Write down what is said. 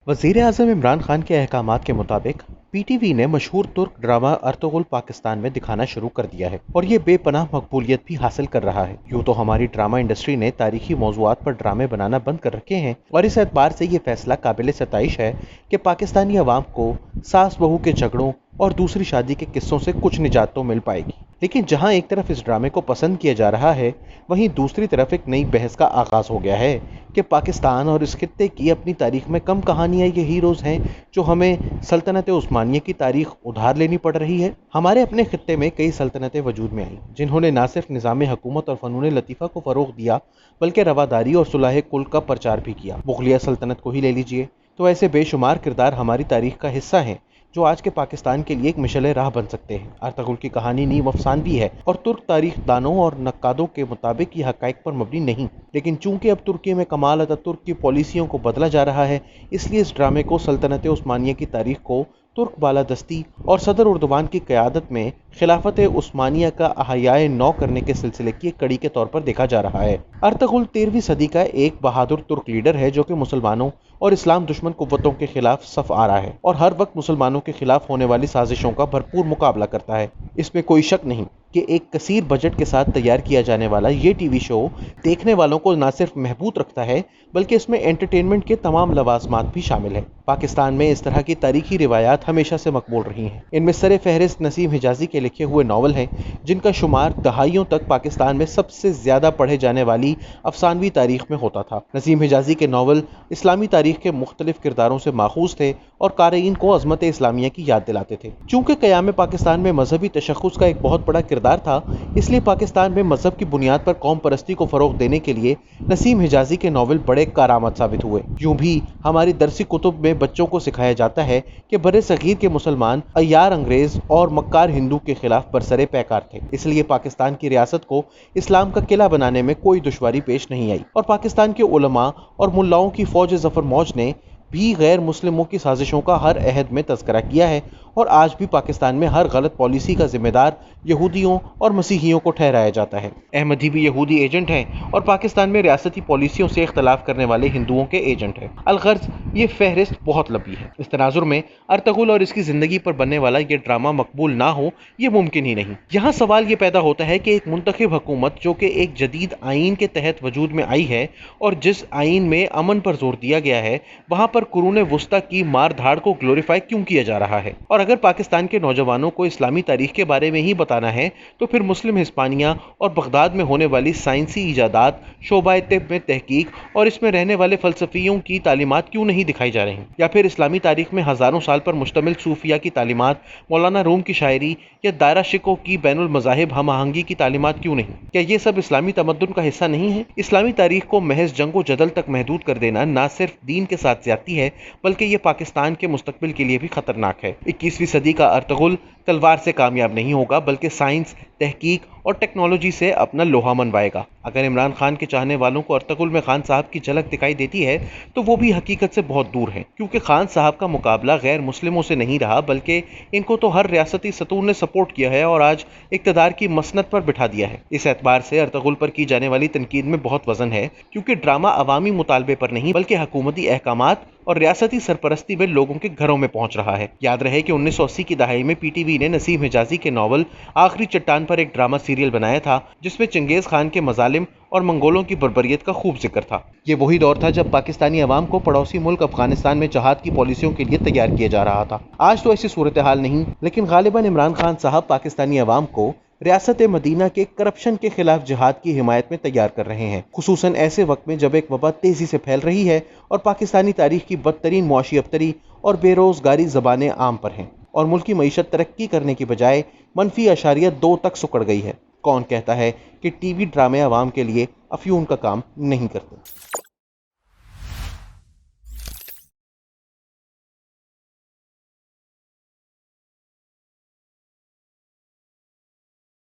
वजीर आजम इमरान खान के अहकामात के मुताबिक पीटीवी ने मशहूर तुर्क ड्रामा अर्तुगरुल पाकिस्तान में दिखाना शुरू कर दिया है और ये बेपनाह मकबूलियत भी हासिल कर रहा है। यूँ तो हमारी ड्रामा इंडस्ट्री ने तारीखी मौज़ूआत पर ड्रामे बनाना बंद कर रखे हैं और इस एतबार से ये फैसला काबिल सताइश है कि पाकिस्तानी अवाम को सास बहू के झगड़ों और दूसरी शादी के किस्सों से कुछ निजात तो मिल पाएगी। लेकिन जहां एक तरफ इस ड्रामे को पसंद किया जा रहा है, वहीं दूसरी तरफ एक नई बहस का आगाज हो गया है कि पाकिस्तान और इस खित्ते की अपनी तारीख में कम कहानियां ये हीरोज हैं जो हमें सल्तनत उस्मानिया की तारीख उधार लेनी पड़ रही है। हमारे अपने खित्ते में कई सल्तनतें वजूद में आईं जिन्होंने न सिर्फ निज़ाम हुकूमत और फ़नून लतीफ़ा को फ़रोग़ दिया बल्कि रवादारी और सुलह कुल का प्रचार भी किया। मुग़लिया सल्तनत को ही ले लीजिए तो ऐसे बेशुमार किरदार हमारी तारीख का हिस्सा हैं जो आज के पाकिस्तान के लिए एक मिशल राह बन सकते हैं। अर्तुगरुल की कहानी नीम अफसानवी है और तुर्क तारीख दानों और नक्कादों के मुताबिक ये हक़ाइक़ पर मबनी नहीं। लेकिन चूंकि अब तुर्की में कमाल अतातुर्क की पॉलिसियों को बदला जा रहा है, इसलिए इस ड्रामे को सल्तनत उस्मानिया की तारीख को तुर्क बालादस्ती और सदर उर्दुवान की क़यादत में खिलाफत उस्मानिया का अहयाए नौ करने के सिलसिले की एक कड़ी के तौर पर देखा जा रहा है। अर्तुगरुल 13वीं सदी का एक बहादुर तुर्क लीडर है जो कि मुसलमानों और इस्लाम दुश्मन कुव्वतों के खिलाफ सफ आ रहा है और हर वक्त मुसलमानों के खिलाफ होने वाली साजिशों का भरपूर मुकाबला करता है। इसमें कोई शक नहीं कि एक कसीर बजट के साथ तैयार किया जाने वाला ये टीवी शो देखने वालों को न सिर्फ महबूब रखता है बल्कि इसमें एंटरटेनमेंट के तमाम लवाजमात भी शामिल है। पाकिस्तान में इस तरह की तारीखी रिवायात हमेशा से मकबूल रही हैं। इनमें सरे फहरिस्त नसीम हिजाजी के लिखे हुए नावल हैं जिनका शुमार दहाइयों तक पाकिस्तान में सबसे ज़्यादा पढ़े जाने वाली अफसानवी तारीख में होता था। नसीम हिजाजी के नावल इस्लामी तारीख के मुख्तलिफ किरदारों से माखूज थे और क़ारीन को अज़मत इस्लामिया की याद दिलाते थे। चूँकि क़याम पाकिस्तान में मजहबी तशख़्ख़ुस का एक बहुत बड़ा किरदार था, इसलिए पाकिस्तान में मजहब की बुनियाद पर कौम परस्ती को फ़रोग़ देने के लिए नसीम हिजाजी के नावल बड़े कारआमद साबित हुए। यूँ भी हमारी दरसी कुतुब में बच्चों को सिखाया जाता है कि बरे सग़ीर के मुसलमान अय्यार अंग्रेज़ और मक्कार हिंदू के खिलाफ बरसरे पैकार थे, इसलिए पाकिस्तान की रियासत को इस्लाम का किला बनाने में कोई दुश्वारी पेश नहीं आई और पाकिस्तान के उलमा और मुल्लाओं की फ़ौज ज़फ़र मौज ने भी गैर मुस्लिमों की साजिशों का हर अहद में तज़किरा किया है और आज भी पाकिस्तान में हर गलत पॉलिसी का जिम्मेदार यहूदियों और मसीहियों को ठहराया जाता है। अहमदी भी यहूदी एजेंट हैं और पाकिस्तान में रियासती पॉलिसियों से इख्तलाफ करने वाले हिंदुओं के एजेंट हैं। अलगर्ज ये फहरिस्त बहुत लंबी है। इस तनाजुर में अर्तुगरुल और इसकी ज़िंदगी पर बनने वाला ये ड्रामा मकबूल ना हो ये मुमकिन ही नहीं। यहाँ सवाल ये पैदा होता है कि एक मुंतखब हुकूमत जो कि एक जदीद आइन के तहत वजूद में आई है और जिस आइन में अमन पर जोर दिया गया है, वहाँ पर कुरूने वुस्ता की मार धाड़ को ग्लोरीफाई क्यों किया जा रहा है? और अगर पाकिस्तान के नौजवानों को इस्लामी तारीख के बारे में ही बताना है तो फिर मुस्लिम हिस्पानिया और बगदाद में होने वाली साइंसी इजादात, शोबाए तिब में तहकीक और इसमें रहने वाले फलसफियों की तालीमात क्यों नहीं दिखाई जा रही? या फिर इस्लामी तारीख में हज़ारों साल पर मुश्तमिल सूफिया की तालीमात, मौलाना रूम की शायरी या दायरा शिकों की बैनुल मज़ाहिब हम आहंगी की तालीमात क्यों नहीं? क्या ये सब इस्लामी तमद्दुन का हिस्सा नहीं है? इस्लामी तारीख को महज जंगो जदल तक महदूद कर देना ना सिर्फ दीन के साथ ज़्यादती है बल्कि ये पाकिस्तान के मुस्तकबिल के लिए भी खतरनाक है। 21वीं सदी का अर्तुगरुल तलवार से कामयाब नहीं होगा बल्कि साइंस, तहकीक और टेक्नोलॉजी से अपना लोहा मनवाएगा। अगर इमरान खान के चाहने वालों को अर्तुगरुल में खान साहब की झलक दिखाई देती है तो वो भी हकीकत से बहुत दूर है, क्योंकि खान साहब का मुकाबला गैर मुस्लिमों से नहीं रहा बल्कि इनको तो हर रियासती सतून ने सपोर्ट किया है और आज इक़्तिदार की मसनद पर बिठा दिया है। इस एतबार से अर्तुगरुल पर की जाने वाली तनकीद में बहुत वजन है, क्योंकि ड्रामा अवामी मुतालबे पर नहीं बल्कि हुकूमती अहकामात और रियासती सरपरस्ती में लोगों के घरों में पहुंच रहा है। याद रहे कि 1980 की दहाई में पीटीवी ने नसीम हिजाजी के नावल आखिरी चट्टान पर एक ड्रामा सीरियल बनाया था जिसमें चंगेज खान के मजालिम और मंगोलों की बर्बरियत का खूब जिक्र था। ये वही दौर था जब पाकिस्तानी अवाम को पड़ोसी मुल्क अफगानिस्तान में जहाद की पॉलिसियों के लिए तैयार किया जा रहा था। आज तो ऐसी सूरत हाल नहीं, लेकिन गालिबन इमरान खान साहब पाकिस्तानी अवाम को रियासत मदीना के करप्शन के खिलाफ जिहाद की हिमायत में तैयार कर रहे हैं, खुसूसन ऐसे वक्त में जब एक वबा तेजी से फैल रही है और पाकिस्तानी तारीख की बदतरीन मुआशी अबतरी और बेरोजगारी ज़बानें आम पर हैं और मुल्की मईशत तरक्की करने की बजाय मनफी अशारियत 2 तक सुकड़ गई है। कौन कहता है कि टीवी ड्रामे अवाम के लिए अफ्यून का काम नहीं करते?